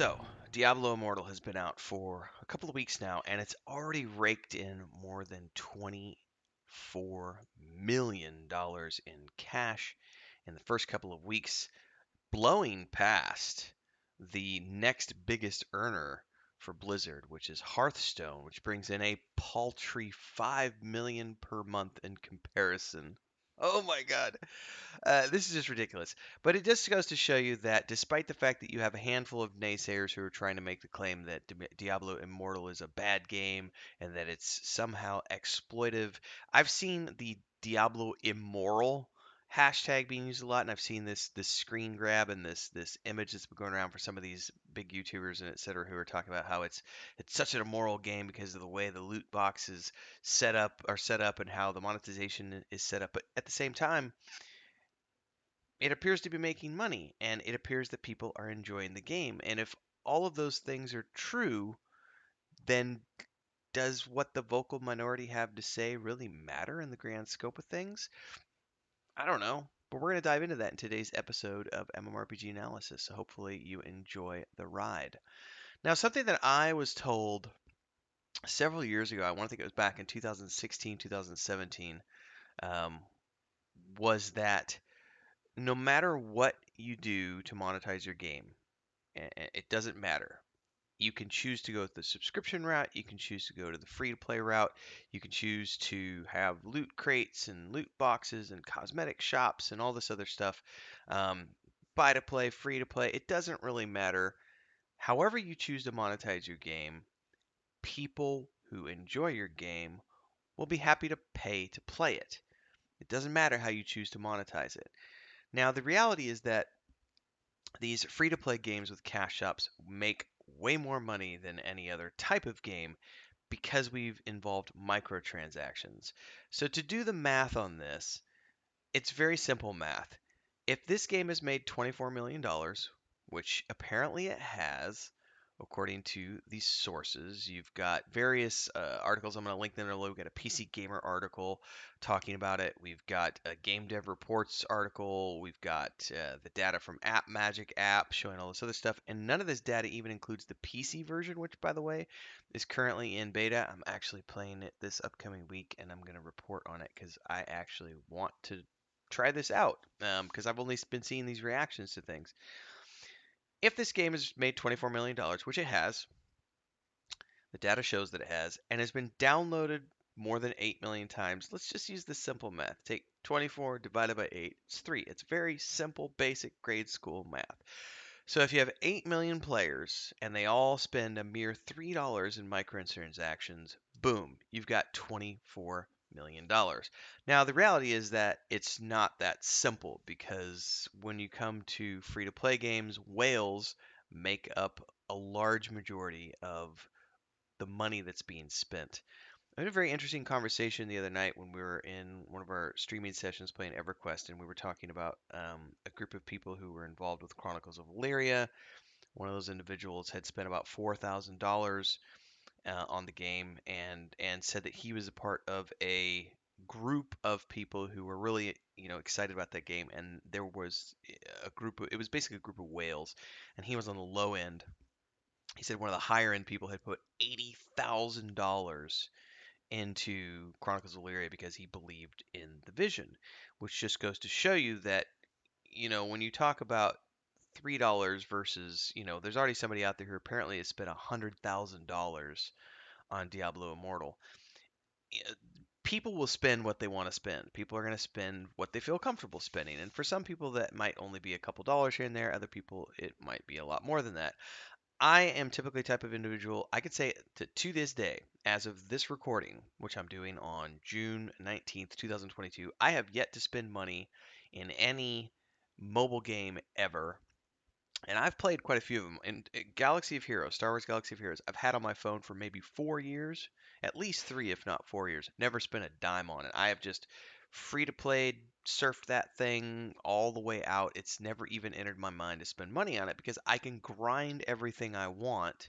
So, Diablo Immortal has been out for a couple of weeks now, and it's already raked in more than $24 million in cash in the first couple of weeks, blowing past the next biggest earner for Blizzard, which is Hearthstone, which brings in a paltry 5 million per month in comparison. Oh my God. This is just ridiculous. But it just goes to show you that despite the fact that you have a handful of naysayers who are trying to make the claim that Diablo Immortal is a bad game and that it's somehow exploitive, I've seen the Diablo Immoral hashtag being used a lot, and I've seen this screen grab and this image that's been going around for some of these big YouTubers and et cetera who are talking about how it's such an immoral game because of the way the loot boxes set up and how the monetization is set up. But at the same time, it appears to be making money and it appears that people are enjoying the game. And if all of those things are true, then does what the vocal minority have to say really matter in the grand scope of things? I don't know. But we're going to dive into that in today's episode of MMORPG Analysis. So hopefully you enjoy the ride. Now, something that I was told several years ago, I want to think it was back in 2016, 2017, um, was that no matter what you do to monetize your game, it doesn't matter. You can choose to go the subscription route. You can choose to go to the free to play route. You can choose to have loot crates and loot boxes and cosmetic shops and all this other stuff. Um, Buy to play, free to play. It doesn't really matter. However, you choose to monetize your game, people who enjoy your game will be happy to pay to play it. It doesn't matter how you choose to monetize it. Now, the reality is that these free to play games with cash shops make way more money than any other type of game because we've involved microtransactions. So, to do the math on this, it's very simple math. If this game has made $24 million, which apparently it has, according to these sources, you've got various articles. I'm going to link them below. We've got a PC Gamer article talking about it. We've got a Game Dev Reports article. We've got the data from App Magic app showing all this other stuff. And none of this data even includes the PC version, which, by the way, is currently in beta. I'm actually playing it this upcoming week, and I'm going to report on it because I actually want to try this out because I've only been seeing these reactions to things. If this game has made $24 million, which it has, the data shows that it has, and has been downloaded more than 8 million times, let's just use this simple math. Take 24 divided by 8, it's 3. It's very simple, basic grade school math. So if you have 8 million players and they all spend a mere $3 in microtransactions, boom, you've got $24 million. Now, the reality is that it's not that simple because when you come to free to play games, whales make up a large majority of the money that's being spent. I had a very interesting conversation the other night when we were in one of our streaming sessions playing EverQuest, and we were talking about a group of people who were involved with Chronicles of Illyria. One of those individuals had spent about $4,000 on the game, and said that he was a part of a group of people who were really excited about that game, and there was it was basically a group of whales, and he was on the low end. He said one of the higher end people had put $80,000 into Chronicles of Illyria because he believed in the vision, which just goes to show you that, when you talk about $3 versus, there's already somebody out there who apparently has spent $100,000 on Diablo Immortal. People will spend what they want to spend. People are going to spend what they feel comfortable spending. And for some people, that might only be a couple dollars here and there. Other people, it might be a lot more than that. I am typically the type of individual, I could say to this day, as of this recording, which I'm doing on June 19th, 2022, I have yet to spend money in any mobile game ever. And I've played quite a few of them. And Galaxy of Heroes, Star Wars Galaxy of Heroes, I've had on my phone for maybe 4 years, at least 3, if not 4 years. Never spent a dime on it. I have just free to play, surfed that thing all the way out. It's never even entered my mind to spend money on it because I can grind everything I want.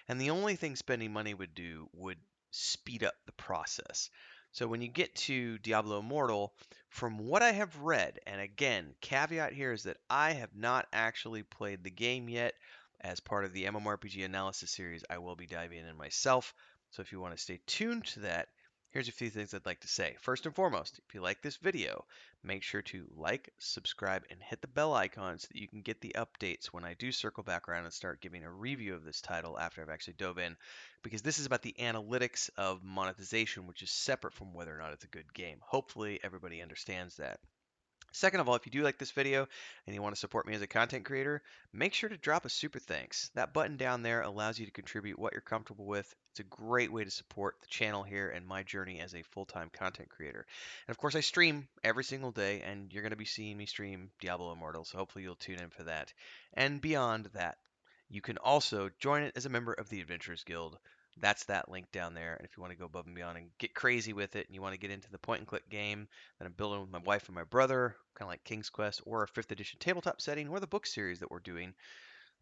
And the only thing spending money would do would speed up the process. So when you get to Diablo Immortal, from what I have read, and again, caveat here is that I have not actually played the game yet, As part of the MMORPG Analysis series, I will be diving in myself. So if you want to stay tuned to that, here's a few things I'd like to say. First and foremost, if you like this video, make sure to like, subscribe, and hit the bell icon so that you can get the updates when I do circle back around and start giving a review of this title after I've actually dove in, because this is about the analytics of monetization, which is separate from whether or not it's a good game. Hopefully everybody understands that. Second of all, if you do like this video and you want to support me as a content creator, make sure to drop a super thanks. That button down there allows you to contribute what you're comfortable with. It's a great way to support the channel here and my journey as a full-time content creator. And of course, I stream every single day, and you're going to be seeing me stream Diablo Immortal, so hopefully you'll tune in for that. And beyond that, you can also join it as a member of the Adventurers Guild. That's that link down there. And if you want to go above and beyond and get crazy with it, and you want to get into the point and click game that I'm building with my wife and my brother, kind of like King's Quest or a 5th edition tabletop setting or the book series that we're doing,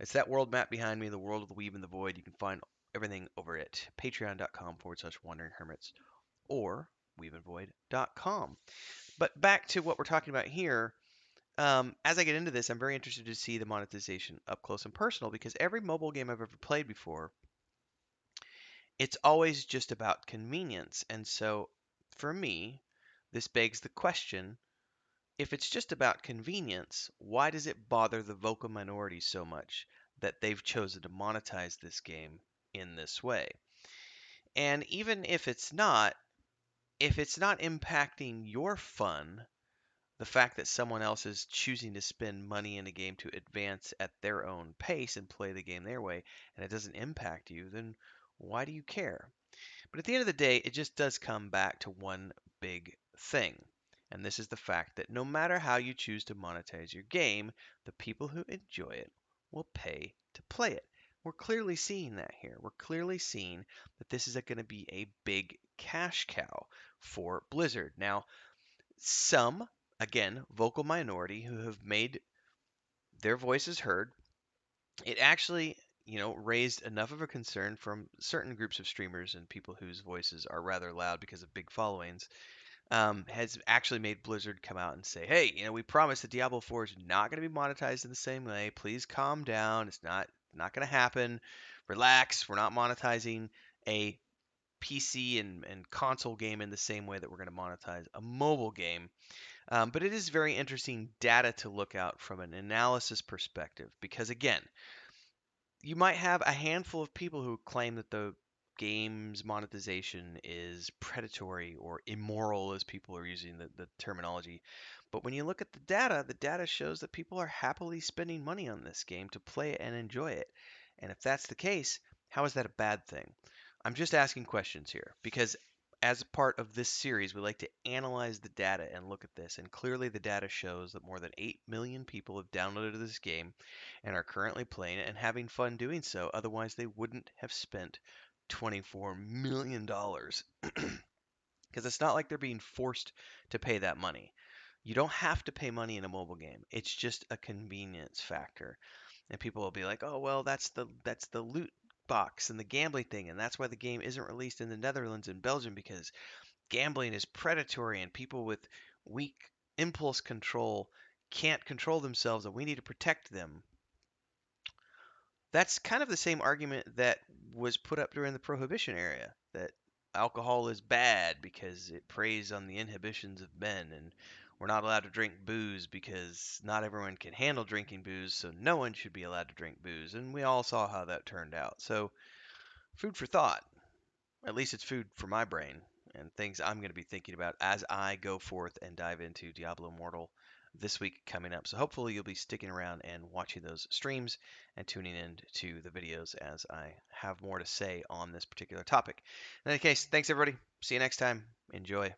it's that world map behind me, the world of the Weave and the Void. You can find everything over at patreon.com/wandering hermits or weaveandvoid.com. But back to what we're talking about here. As I get into this, I'm very interested to see the monetization up close and personal, because every mobile game I've ever played before, it's always just about convenience. And so for me, this begs the question, if it's just about convenience, why does it bother the vocal minority so much that they've chosen to monetize this game in this way? And even if it's not impacting your fun, the fact that someone else is choosing to spend money in a game to advance at their own pace and play the game their way, and it doesn't impact you, then why do you care? But at the end of the day, it just does come back to one big thing. And this is the fact that no matter how you choose to monetize your game, the people who enjoy it will pay to play it. We're clearly seeing that here. We're clearly seeing that this is going to be a big cash cow for Blizzard. Now, some, again, vocal minority who have made their voices heard, it actually, raised enough of a concern from certain groups of streamers and people whose voices are rather loud because of big followings, has actually made Blizzard come out and say, hey, we promise that Diablo 4 is not going to be monetized in the same way. Please calm down. It's not going to happen. Relax. We're not monetizing a PC and console game in the same way that we're going to monetize a mobile game. But it is very interesting data to look out from an analysis perspective, because again, you might have a handful of people who claim that the game's monetization is predatory or immoral, as people are using the terminology. But when you look at the data shows that people are happily spending money on this game to play it and enjoy it. And if that's the case, how is that a bad thing? I'm just asking questions here, because as a part of this series, we like to analyze the data and look at this. And clearly, the data shows that more than 8 million people have downloaded this game and are currently playing it and having fun doing so. Otherwise, they wouldn't have spent $24 million. Because it's not like they're being forced to pay that money. You don't have to pay money in a mobile game. It's just a convenience factor. And people will be like, "Oh, well, that's the loot box and the gambling thing, and that's why the game isn't released in the Netherlands and Belgium, because gambling is predatory and people with weak impulse control can't control themselves and we need to protect them." That's kind of the same argument that was put up during the Prohibition era, that alcohol is bad because it preys on the inhibitions of men, and we're not allowed to drink booze because not everyone can handle drinking booze, so no one should be allowed to drink booze. And we all saw how that turned out. So, food for thought. At least it's food for my brain and things I'm going to be thinking about as I go forth and dive into Diablo Immortal this week coming up. So hopefully you'll be sticking around and watching those streams and tuning in to the videos as I have more to say on this particular topic. In any case, thanks everybody. See you next time. Enjoy.